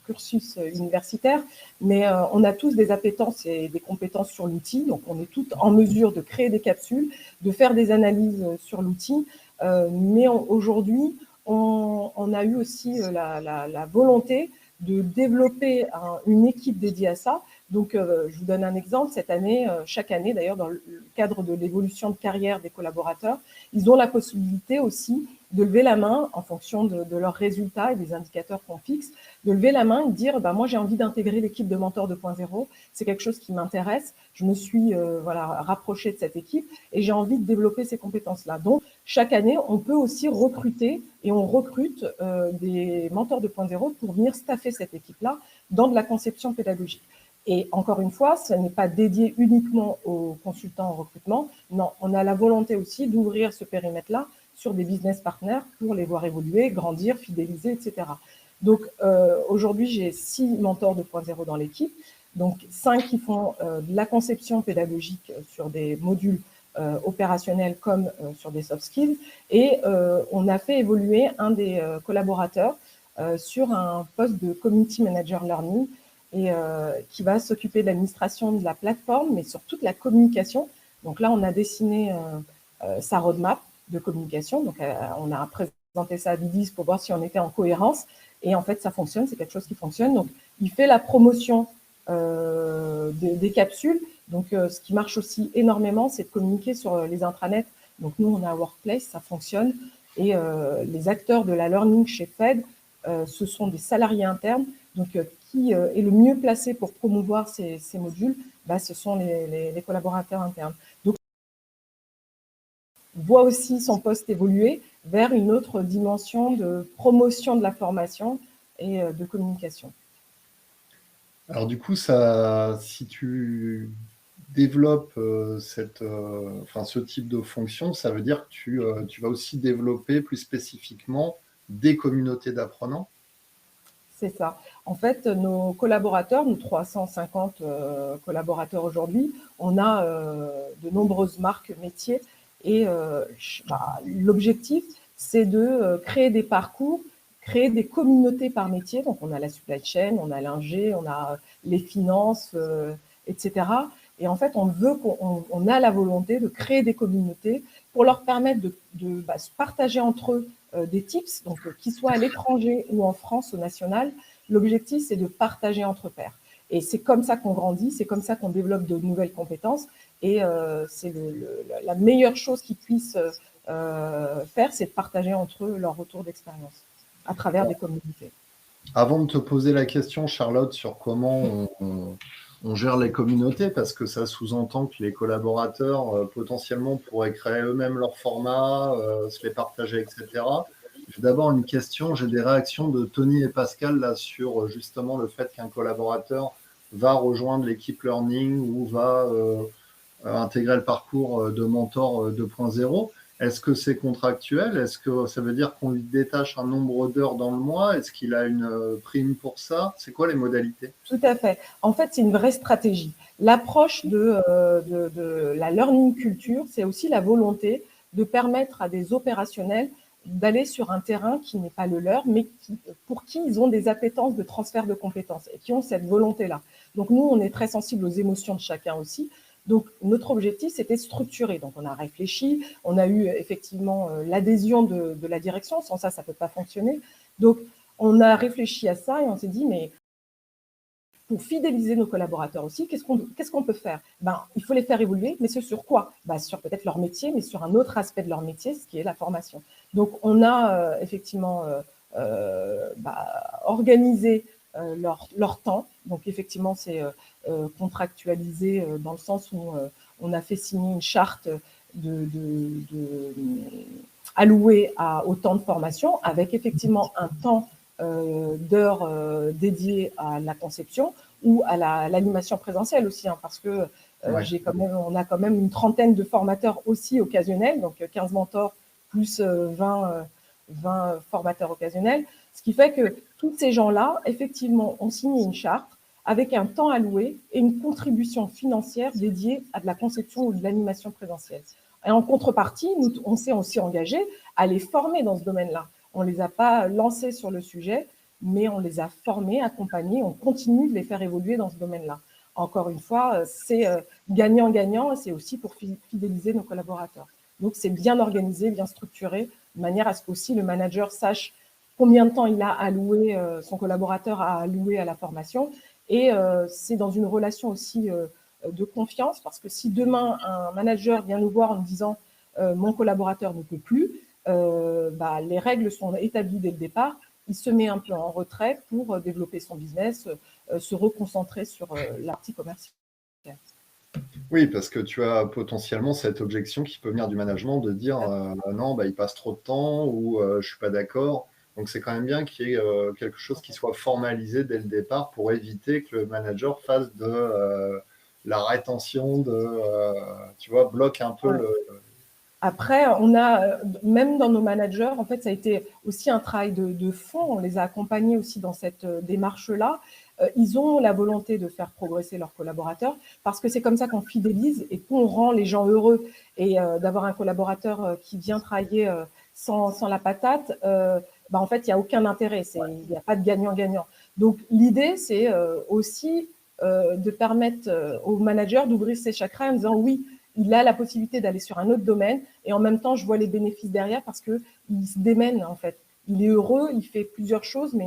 cursus universitaire, mais on a tous des appétences et des compétences sur l'outil. Donc on est tous en mesure de créer des capsules, de faire des analyses sur l'outil. Mais aujourd'hui, on a eu aussi la volonté de développer une équipe dédiée à ça. Donc, je vous donne un exemple. Cette année, chaque année, d'ailleurs, dans le cadre de l'évolution de carrière des collaborateurs, ils ont la possibilité aussi de lever la main en fonction de leurs résultats et des indicateurs qu'on fixe, de lever la main et de dire bah, moi j'ai envie d'intégrer l'équipe de Mentor 2.0, c'est quelque chose qui m'intéresse, je me suis rapprochée de cette équipe et j'ai envie de développer ces compétences-là. Donc chaque année, on peut aussi recruter et on recrute des Mentors 2.0 pour venir staffer cette équipe-là dans de la conception pédagogique. Et encore une fois, ce n'est pas dédié uniquement aux consultants en recrutement. Non, on a la volonté aussi d'ouvrir ce périmètre-là sur des business partners pour les voir évoluer, grandir, fidéliser, etc. Donc, aujourd'hui, j'ai 6 mentors 2.0 dans l'équipe, donc 5 qui font de la conception pédagogique sur des modules opérationnels comme sur des soft skills. Et on a fait évoluer un des collaborateurs sur un poste de Community Manager Learning et qui va s'occuper de l'administration de la plateforme, mais sur toute la communication. Donc là, on a dessiné sa roadmap de communication. Donc, on a présenté ça à Bidiz pour voir si on était en cohérence. Et en fait, ça fonctionne, c'est quelque chose qui fonctionne. Donc, il fait la promotion des capsules. Donc, ce qui marche aussi énormément, c'est de communiquer sur les intranets. Donc, nous, on a Workplace, ça fonctionne. Et les acteurs de la learning chez Fed, ce sont des salariés internes. Donc, qui est le mieux placé pour promouvoir ces modules, bah, ce sont les collaborateurs internes. Donc, voit aussi son poste évoluer vers une autre dimension de promotion de la formation et de communication. Alors du coup, si tu développes ce type de fonction, ça veut dire que tu vas aussi développer plus spécifiquement des communautés d'apprenants? C'est ça. En fait, nos collaborateurs, nous 350 collaborateurs aujourd'hui, on a de nombreuses marques métiers et l'objectif, c'est de créer des parcours, créer des communautés par métier. Donc, on a la supply chain, on a l'ingé, on a les finances, etc. Et en fait, on a la volonté de créer des communautés pour leur permettre de se partager entre eux des tips, donc qu'ils soient à l'étranger ou en France, au national. L'objectif, c'est de partager entre pairs. Et c'est comme ça qu'on grandit, c'est comme ça qu'on développe de nouvelles compétences. Et c'est la meilleure chose qu'ils puissent faire, c'est de partager entre eux leur retour d'expérience à travers des communautés. Avant de te poser la question, Charlotte, sur comment on gère les communautés, parce que ça sous-entend que les collaborateurs potentiellement pourraient créer eux-mêmes leur format, se les partager, etc. J'ai d'abord une question, j'ai des réactions de Tony et Pascal là, sur justement le fait qu'un collaborateur va rejoindre l'équipe Learning ou va intégrer le parcours de mentor 2.0. Est-ce que c'est contractuel? Est-ce que ça veut dire qu'on lui détache un nombre d'heures dans le mois? Est-ce qu'il a une prime pour ça? C'est quoi les modalités? Tout à fait. En fait, c'est une vraie stratégie. L'approche de la learning culture, c'est aussi la volonté de permettre à des opérationnels d'aller sur un terrain qui n'est pas le leur, mais pour qui ils ont des appétences de transfert de compétences et qui ont cette volonté-là. Donc, nous, on est très sensibles aux émotions de chacun aussi. Donc, notre objectif, c'était structuré. Donc, on a réfléchi, on a eu effectivement l'adhésion de la direction. Sans ça, ça ne peut pas fonctionner. Donc, on a réfléchi à ça et on s'est dit, mais pour fidéliser nos collaborateurs aussi, qu'est-ce qu'on peut faire? Il faut les faire évoluer, mais c'est sur quoi? Sur peut-être leur métier, mais sur un autre aspect de leur métier, ce qui est la formation. Donc, on a effectivement organisé leur temps. Donc, effectivement, c'est contractualisé dans le sens où on a fait signer une charte allouée au temps de formation, avec effectivement un temps d'heures dédiées à la conception ou à l'animation présentielle aussi, parce que on a quand même une trentaine de formateurs aussi occasionnels, donc 15 mentors plus 20 formateurs occasionnels, ce qui fait que tous ces gens-là, effectivement, ont signé une charte avec un temps alloué et une contribution financière dédiée à de la conception ou de l'animation présentielle. Et en contrepartie, on s'est aussi engagé à les former dans ce domaine-là. On ne les a pas lancés sur le sujet, mais on les a formés, accompagnés, on continue de les faire évoluer dans ce domaine-là. Encore une fois, c'est gagnant-gagnant, c'est aussi pour fidéliser nos collaborateurs. Donc, c'est bien organisé, bien structuré, de manière à ce qu'aussi le manager sache combien de temps il a alloué, son collaborateur a alloué à la formation. Et c'est dans une relation aussi de confiance, parce que si demain, un manager vient nous voir en nous disant mon collaborateur ne peut plus, les règles sont établies dès le départ, il se met un peu en retrait pour développer son business, se reconcentrer sur la partie commerciale. Oui, parce que tu as potentiellement cette objection qui peut venir du management de dire non, il passe trop de temps ou je suis pas d'accord. Donc c'est quand même bien qu'il y ait quelque chose qui soit formalisé dès le départ pour éviter que le manager fasse de la rétention, tu vois, bloque un peu le. Après, on a, même dans nos managers, en fait, ça a été aussi un travail de fond. On les a accompagnés aussi dans cette démarche-là. Ils ont la volonté de faire progresser leurs collaborateurs parce que c'est comme ça qu'on fidélise et qu'on rend les gens heureux. Et d'avoir un collaborateur qui vient travailler sans la patate, en fait, il n'y a aucun intérêt. Il n'y a pas de gagnant-gagnant. Donc, l'idée, c'est aussi de permettre au manager d'ouvrir ses chakras en disant oui, il a la possibilité d'aller sur un autre domaine et en même temps, je vois les bénéfices derrière parce qu'il se démène en fait. Il est heureux, il fait plusieurs choses, mais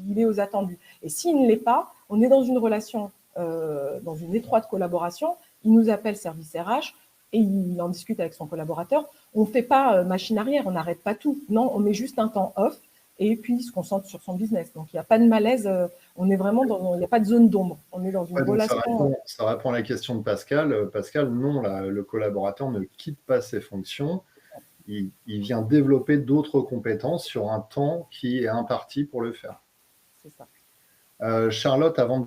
il est aux attendus. Et s'il ne l'est pas, on est dans une relation, dans une étroite collaboration. Il nous appelle service RH et il en discute avec son collaborateur. On ne fait pas machine arrière, on n'arrête pas tout. Non, on met juste un temps off et puis il se concentre sur son business. Donc, il n'y a pas de malaise. On est vraiment il n'y a pas de zone d'ombre. On est dans une relation. Ça répond à la question de Pascal. Pascal, non, le collaborateur ne quitte pas ses fonctions. Il vient développer d'autres compétences sur un temps qui est imparti pour le faire. C'est ça. Charlotte, avant de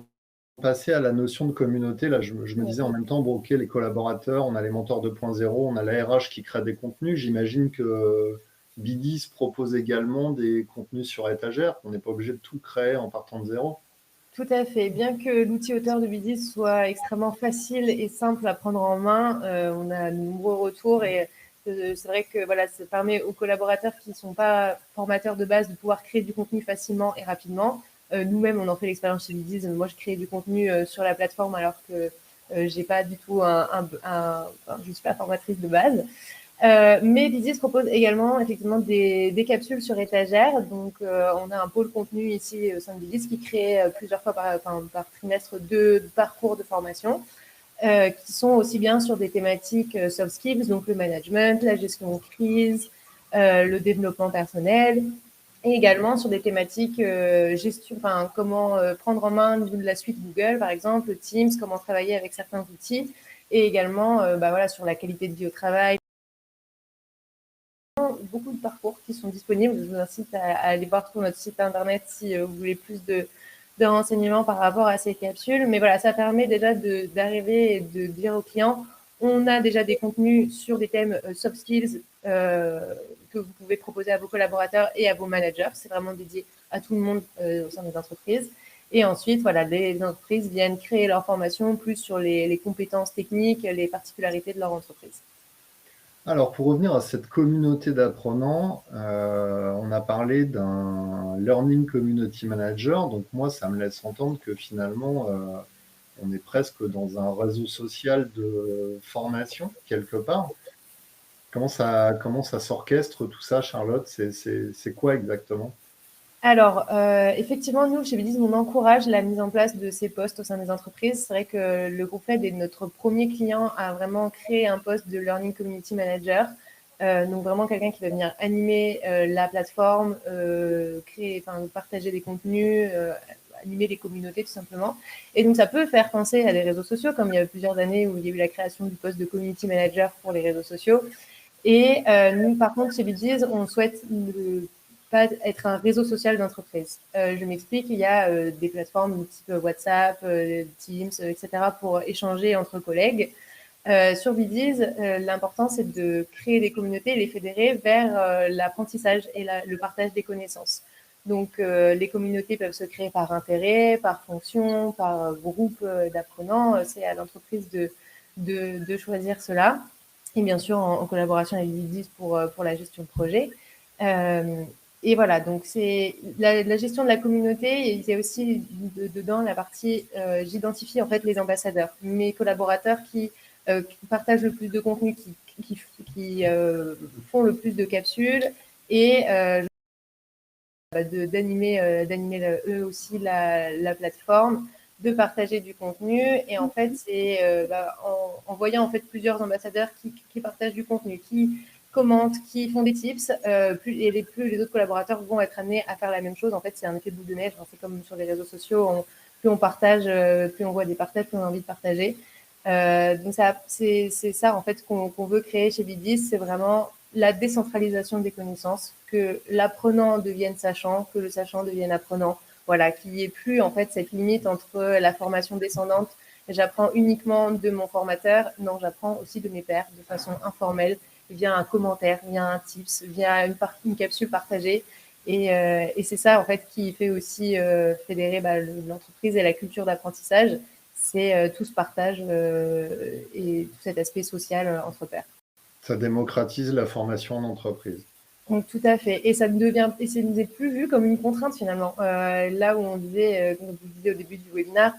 passer à la notion de communauté, là, je me disais en même temps, bon, ok, les collaborateurs, on a les mentors 2.0, on a la RH qui crée des contenus. J'imagine que Bidis propose également des contenus sur étagère. On n'est pas obligé de tout créer en partant de zéro. Tout à fait. Bien que l'outil auteur de Bidis soit extrêmement facile et simple à prendre en main, on a de nombreux retours et c'est vrai que voilà, ça permet aux collaborateurs qui ne sont pas formateurs de base de pouvoir créer du contenu facilement et rapidement. Nous-mêmes, on en fait l'expérience chez Bidis. Moi, je crée du contenu sur la plateforme alors que j'ai pas du tout je suis pas formatrice de base. Mais Bidis propose également effectivement des capsules sur étagère. Donc, on a un pôle contenu ici au sein de Bidis qui crée plusieurs fois par trimestre 2 parcours de formation qui sont aussi bien sur des thématiques soft skills, donc le management, la gestion de crise, le développement personnel, et également sur des thématiques gestion, comment prendre en main de la suite Google, par exemple, Teams, comment travailler avec certains outils, et également sur la qualité de vie au travail. Beaucoup de parcours qui sont disponibles. Je vous incite à aller voir sur notre site internet si vous voulez plus de renseignements par rapport à ces capsules. Mais voilà, ça permet déjà d'arriver et de dire aux clients, on a déjà des contenus sur des thèmes soft skills que vous pouvez proposer à vos collaborateurs et à vos managers. C'est vraiment dédié à tout le monde au sein des entreprises. Et ensuite, voilà, les entreprises viennent créer leur formation plus sur les compétences techniques, les particularités de leur entreprise. Alors, pour revenir à cette communauté d'apprenants, on a parlé d'un Learning Community Manager. Donc, moi, ça me laisse entendre que finalement, on est presque dans un réseau social de formation, quelque part. Comment ça s'orchestre tout ça, Charlotte? C'est quoi exactement? Alors, effectivement, nous, chez Bidis, on encourage la mise en place de ces postes au sein des entreprises. C'est vrai que le groupe FED est notre premier client à vraiment créer un poste de Learning Community Manager. Donc, vraiment quelqu'un qui va venir animer la plateforme, partager des contenus, animer les communautés, tout simplement. Et donc, ça peut faire penser à des réseaux sociaux, comme il y a plusieurs années où il y a eu la création du poste de Community Manager pour les réseaux sociaux. Et nous, par contre, chez Bidis, on souhaite pas être un réseau social d'entreprise. Je m'explique, il y a des plateformes type WhatsApp, Teams, etc. pour échanger entre collègues. Sur Bidis, l'important, c'est de créer des communautés et les fédérer vers l'apprentissage et le partage des connaissances. Donc, les communautés peuvent se créer par intérêt, par fonction, par groupe d'apprenants. C'est à l'entreprise de choisir cela. Et bien sûr, en collaboration avec Bidis pour la gestion de projet. Et voilà, donc c'est la gestion de la communauté. Et il y a aussi dedans la partie, j'identifie en fait les ambassadeurs, mes collaborateurs qui partagent le plus de contenu, qui font le plus de capsules et d'animer eux aussi la plateforme, de partager du contenu. Et en fait, c'est en voyant en fait plusieurs ambassadeurs qui partagent du contenu, qui commentent, qui font des tips, plus les autres collaborateurs vont être amenés à faire la même chose. En fait, c'est un effet de boule de neige. C'est comme sur les réseaux sociaux, plus on partage, plus on voit des partages, plus on a envie de partager. Donc c'est ça en fait qu'on veut créer chez Bidis, c'est vraiment la décentralisation des connaissances, que l'apprenant devienne sachant, que le sachant devienne apprenant. Voilà, qu'il n'y ait plus en fait cette limite entre la formation descendante. J'apprends uniquement de mon formateur. Non, j'apprends aussi de mes pairs de façon informelle, via un commentaire, via un tips, via une capsule partagée. Et c'est ça en fait qui fait aussi fédérer l'entreprise et la culture d'apprentissage. C'est tout ce partage et tout cet aspect social entre pairs. Ça démocratise la formation en entreprise. Donc, tout à fait. Et ça n'est plus vu comme une contrainte finalement. Là où on disait, comme vous disiez au début du webinaire,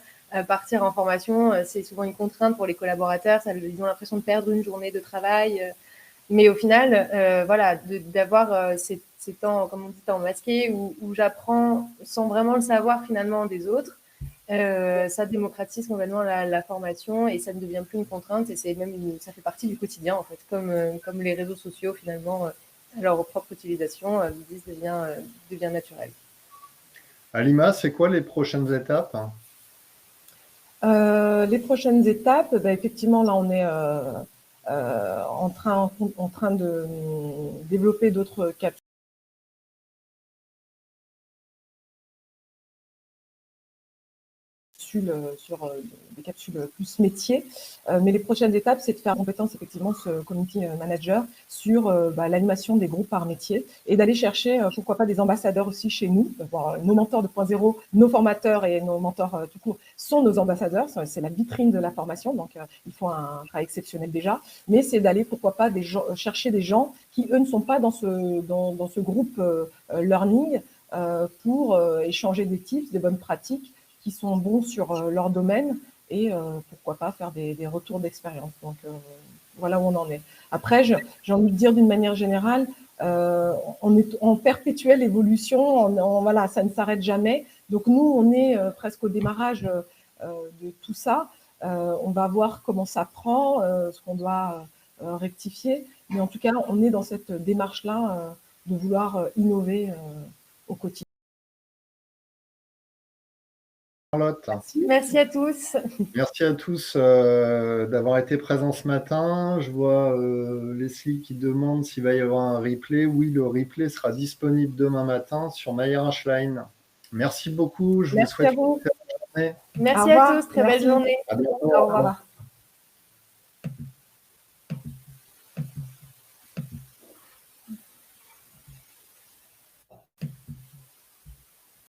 partir en formation, c'est souvent une contrainte pour les collaborateurs. Ils ont l'impression de perdre une journée de travail. Mais au final, voilà, d'avoir ces temps, comme on dit, temps masqués, où j'apprends sans vraiment le savoir finalement des autres. Ça démocratise complètement la formation et ça ne devient plus une contrainte et ça fait partie du quotidien en fait, comme les réseaux sociaux finalement, à leur propre utilisation, Bidis devient naturel. Halima, c'est quoi les prochaines étapes? Les prochaines étapes, effectivement, là, on est en train de développer d'autres capsules sur des capsules plus métiers. Mais les prochaines étapes, c'est de faire compétence effectivement ce community manager sur l'animation des groupes par métier et d'aller chercher, pourquoi pas, des ambassadeurs aussi chez nous. Nos mentors 2.0, nos formateurs et nos mentors tout court sont nos ambassadeurs. C'est la vitrine de la formation, donc ils font un travail exceptionnel déjà. Mais c'est d'aller, pourquoi pas, chercher des gens qui, eux, ne sont pas dans ce groupe learning pour échanger des tips, des bonnes pratiques qui sont bons sur leur domaine et pourquoi pas faire des retours d'expérience. Donc, voilà où on en est. Après, j'ai envie de dire d'une manière générale, on est en perpétuelle évolution, voilà, ça ne s'arrête jamais. Donc, nous, on est presque au démarrage de tout ça. On va voir comment ça prend, ce qu'on doit rectifier. Mais en tout cas, on est dans cette démarche-là de vouloir innover au quotidien. Charlotte. Merci à tous. Merci à tous d'avoir été présents ce matin. Je vois Leslie qui demande s'il va y avoir un replay. Oui, le replay sera disponible demain matin sur MyRH Line. Merci beaucoup. Je vous souhaite une très bonne journée. Merci à tous. Très belle journée. À bientôt. Au revoir.